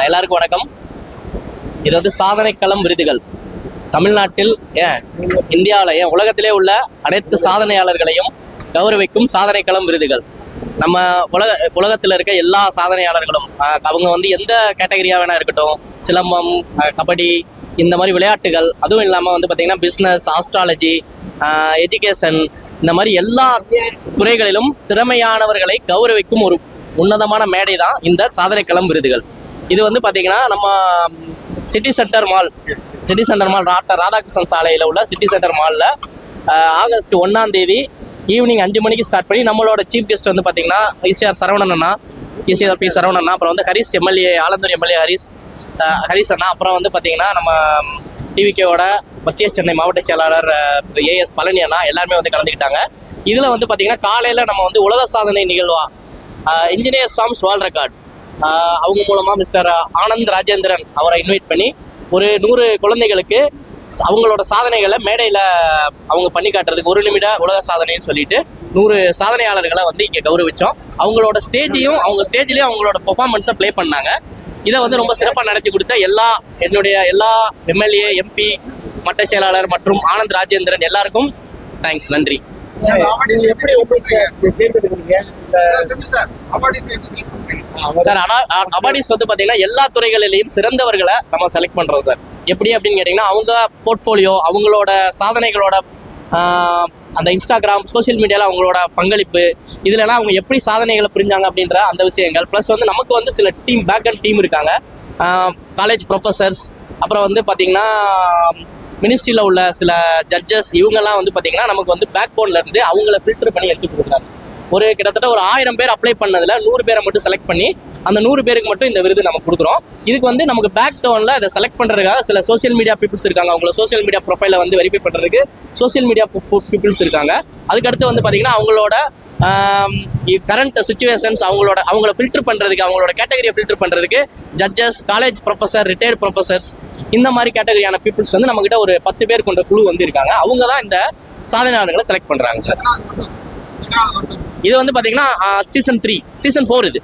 எல்லாருக்கும் வணக்கம். இது வந்து சாதனை களம் விருதுகள். தமிழ்நாட்டில் இந்தியாவில் உலகத்திலே உள்ள அனைத்து சாதனையாளர்களையும் கௌரவிக்கும் சாதனை களம் விருதுகள். நம்ம உலகத்தில் இருக்க எல்லா சாதனையாளர்களும் அவங்க வந்து எந்த கேட்டகரியாக வேணா இருக்கட்டும், சிலம்பம், கபடி, இந்த மாதிரி விளையாட்டுகள், அதுவும் இல்லாமல் வந்து பார்த்திங்கன்னா பிஸ்னஸ், ஆஸ்ட்ராலஜி, எஜுகேஷன், இந்த மாதிரி எல்லா துறைகளிலும் திறமையானவர்களை கௌரவிக்கும் ஒரு உன்னதமான மேடை தான் இந்த சாதனை களம் விருதுகள். இது வந்து பார்த்தீங்கன்னா நம்ம சிட்டி சென்டர் மால் ராதாகிருஷ்ணன் சாலையில் உள்ள சிட்டி சென்டர் மாலில் ஆகஸ்ட் 1ஆம் தேதி ஈவினிங் 5 மணிக்கு ஸ்டார்ட் பண்ணி நம்மளோட சீஃப் கெஸ்ட் வந்து பார்த்தீங்கன்னா ஈசிஆர் சரவணன் அண்ணா, அப்புறம் வந்து ஹரிஸ் எம்எல்ஏ, ஆலந்தூர் எம்எல்ஏ ஹரிஸ் அண்ணா, அப்புறம் வந்து பார்த்தீங்கன்னா நம்ம டிவிகேவோட மத்திய சென்னை மாவட்ட செயலாளர் ஏஎஸ் பழனி அண்ணா எல்லாருமே வந்து கலந்துக்கிட்டாங்க. இதில் வந்து பார்த்தீங்கன்னா காலையில் நம்ம வந்து உலக சாதனை நிகழ்வா இன்ஜினியர்ஸ் ஃபார்ம்ஸ் வேர்ல்ட் ரெக்கார்ட் அவங்க மூலமாக மிஸ்டர் ஆனந்த் ராஜேந்திரன் அவரை இன்வைட் பண்ணி ஒரு 100 குழந்தைகளுக்கு அவங்களோட சாதனைகளை மேடையில் அவங்க பண்ணி காட்டுறதுக்கு 1 நிமிட உலக சாதனைன்னு சொல்லிட்டு 100 சாதனையாளர்களை வந்து இங்கே கௌரவிச்சோம். அவங்களோட அவங்க ஸ்டேஜ்லேயும் அவங்களோட பெர்ஃபார்மன்ஸை ப்ளே பண்ணாங்க. இதை வந்து ரொம்ப சிறப்பாக நடத்தி கொடுத்த என்னுடைய எல்லா எம்எல்ஏ, எம்பி, மட்ட செயலாளர் மற்றும் ஆனந்த் ராஜேந்திரன் எல்லாருக்கும் தேங்க்ஸ், நன்றி. சார், அவார்டிஸ் வந்து பாத்தீங்கன்னா எல்லா துறைகளிலையும் சிறந்தவர்களை நம்ம செலக்ட் பண்றோம் சார். எப்படி அப்படின்னு கேட்டீங்கன்னா அவங்க போர்ட்ஃபோலியோ, அவங்களோட சாதனைகளோட அந்த இன்ஸ்டாகிராம், சோசியல் மீடியால அவங்களோட பங்களிப்பு, இதுலலாம் அவங்க எப்படி சாதனைகளை புரிஞ்சாங்க அப்படின்ற அந்த விஷயங்கள். ப்ளஸ் வந்து நமக்கு வந்து சில பேக் அண்ட் டீம் இருக்காங்க, காலேஜ் ப்ரொஃபஸர்ஸ், அப்புறம் வந்து பாத்தீங்கன்னா மினிஸ்ட்ரியில் உள்ள சில ஜட்ஜஸ், இவங்கெல்லாம் வந்து பார்த்தீங்கன்னா நமக்கு வந்து பேக் போன்ல இருந்து அவங்கள ஃபில்டர் பண்ணி எடுத்து கொடுக்குறாங்க. கிட்டத்தட்ட ஒரு 1000 பேர் அப்ளை பண்ணதில் 100 பேரை மட்டும் செலக்ட் பண்ணி அந்த 100 பேருக்கு மட்டும் இந்த விருது நம்ம கொடுக்குறோம். இதுக்கு வந்து நமக்கு பேக் டவுனில் இதை செலக்ட் பண்ணுறதுக்காக சில சோசியல் மீடியா பீப்புள்ஸ் இருக்காங்க. அவங்கள சோசியல் மீடியா ப்ரொஃபைலை வந்து வெரிஃபை பண்ணுறதுக்கு சோசியல் மீடியா பீப்புள்ஸ் இருக்காங்க. அதுக்கடுத்து வந்து பார்த்தீங்கன்னா அவங்களோட கரண்ட் சுச்சுவேஷன்ஸ், அவங்கள ஃபில்டர் பண்ணுறதுக்கு, அவங்களோட கேட்டகரியை ஃபில்டர் பண்ணுறதுக்கு judges, college professor, retired professors, இந்த மாதிரி கேட்டகரியான பீப்புள்ஸ் வந்து நம்மகிட்ட ஒரு 10 பேர் கொண்ட குழு வந்து இருக்காங்க. அவங்க தான் இந்த சாதனையாளர்களை செலக்ட் பண்ணுறாங்க சார். இது வந்து பார்த்தீங்கன்னா சீசன் 4 இது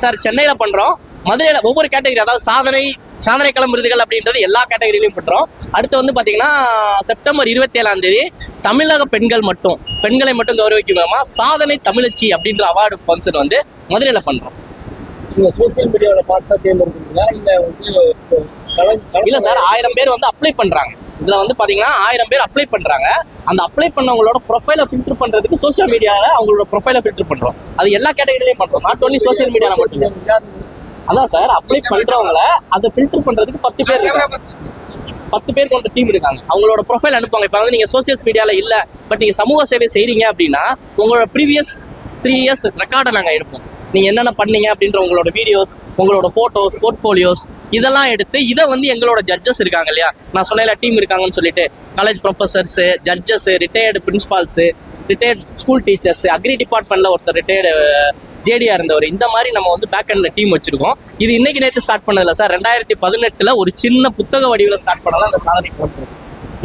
சார். சென்னையில் பண்ணுறோம், மதுரையில் ஒவ்வொரு கேட்டகரி, அதாவது சாதனை களம் விருதுகள் அப்படின்றது எல்லா கேட்டகரியிலையும் பண்ணுறோம். அடுத்து வந்து பார்த்தீங்கன்னா செப்டம்பர் 27ஆம் தேதி தமிழக பெண்களை மட்டும் கௌரவிக்கும் விதமாக சாதனை தமிழச்சி அப்படின்ற அவார்டு ஃபங்க்ஷன் வந்து மதுரையில் பண்ணுறோம். சோசியல் மீடியாவில் பார்த்தா தேர்ந்தெடுக்கிறீங்களா இல்லை சார், 1000 பேர் வந்து அப்ளை பண்ணுறாங்க. இதில் வந்து பார்த்தீங்கன்னா 1000 பேர் அப்ளை பண்ணுறாங்க. அந்த அப்ளை பண்ணவங்களோட ப்ரொஃபைலை ஃபில்டர் பண்ணுறதுக்கு சோசியல் மீடியாவில் அவங்களோட ப்ரொஃபைலை ஃபில்டர் பண்ணுறோம். அது எல்லா கேட்டகரியிலையும் பண்ணுறோம், நாட் ஓன்லி சோசியல் மீடியாவில் மட்டும். அதான் சார், அப்ளை பண்ணுறவங்கள அதை ஃபில்டர் பண்ணுறதுக்கு 10 பேர் இருக்காங்க. 10 பேர் கொண்ட டீம் இருக்காங்க. அவங்களோட ப்ரொஃபைல் அனுப்புவாங்க. இப்போ வந்து நீங்கள் சோசியல் மீடியாவில் இல்லை, பட் நீங்கள் சமூக சேவை செய்கிறீங்க அப்படின்னா உங்களோட ப்ரீவியஸ் 3 இயர்ஸ் ரெக்கார்டை நாங்கள் எடுப்போம். நீங்கள் என்னென்ன பண்ணீங்க அப்படின்ற உங்களோட வீடியோஸ், உங்களோட ஃபோட்டோஸ், போர்ட்ஃபோலியோஸ் இதெல்லாம் எடுத்து இதை வந்து எங்களோட ஜட்ஜஸ் இருக்காங்க இல்லையா, நான் சொன்ன டீம் இருக்காங்கன்னு சொல்லிட்டு college professors, judges, retired principals, retired school teachers, agri டிபார்ட்மெண்ட்டில் ஒருத்தர் ரிட்டையர்டு ஜேடியா இருந்தவர், இந்த மாதிரி நம்ம வந்து பேக் அண்ட்ல டீம் வச்சிருக்கோம். இது இன்னைக்கு நேற்று ஸ்டார்ட் பண்ணதில்ல சார். 2018 ஒரு சின்ன புத்தக வடிவில் ஸ்டார்ட் பண்ணதான் அந்த சாதனை களம்.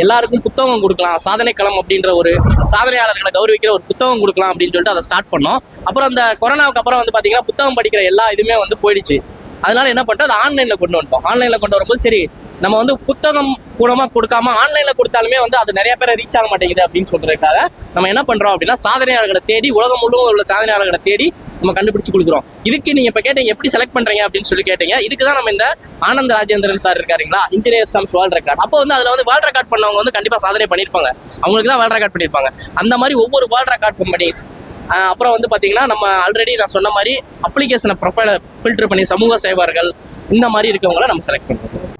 எல்லாருக்கும் புத்தகம் கொடுக்கலாம், சாதனை களம் அப்படின்ற ஒரு சாதனையாளர்களை கௌரவிக்கிற ஒரு புத்தகம் கொடுக்கலாம் அப்படின்னு சொல்லிட்டு அதை ஸ்டார்ட் பண்ணோம். அப்புறம் அந்த கொரோனாவுக்கு அப்புறம் வந்து பார்த்தீங்கன்னா புத்தகம் படிக்கிற எல்லா இதுவுமே வந்து போயிடுச்சு. அதனால என்ன பண்ணிட்டோம், அதை ஆன்லைனில் கொண்டு வந்துட்டோம். ஆன்லைனில் கொண்டு வரும்போது சரி, நம்ம வந்து புத்தகம் மூலமாக கொடுக்காம ஆன்லைனில் கொடுத்தாலுமே வந்து அது நிறைய பேரை ரீச் ஆக மாட்டேங்குது அப்படின்னு சொல்றதுக்காக நம்ம என்ன பண்ணுறோம் அப்படின்னா சாதனையாளர்களை தேடி, உலகம் முழுவதும் உள்ள சாதனையாளர்களை தேடி நம்ம கண்டுபிடிச்சு கொடுக்குறோம். இதுக்கு நீங்கள் இப்போ கேட்டீங்க எப்படி செலக்ட் பண்ணுறீங்க அப்படின்னு சொல்லி கேட்டீங்க. இதுக்கு தான் நம்ம இந்த ஆனந்த் ராஜேந்திரன் சார் இருக்காருங்களா, இன்ஜினியர்ஸ் ஃபார்ம்ஸ் வேர்ல்ட் ரெக்கார்ட். அப்போ வந்து அதில் வந்து வேர்ல்ட் ரெக்கார்ட் பண்ணவங்க வந்து கண்டிப்பாக சாதனை பண்ணியிருப்பாங்க, அவங்களுக்கு தான் வேர்ல்ட் ரெக்கார்ட் பண்ணியிருப்பாங்க. அந்த மாதிரி ஒவ்வொரு வேர்ல்ட் ரெக்கார்ட் கம்பெனிஸ், அப்புறம் வந்து பார்த்தீங்கன்னா நம்ம ஆல்ரெடி நான் சொன்ன மாதிரி அப்ளிகேஷனை ப்ரொஃபைலை ஃபில்டர் பண்ணி சமூக சேவர்கள் இந்த மாதிரி இருக்கவங்கள நம்ம செலக்ட் பண்ணுறோம் சார்.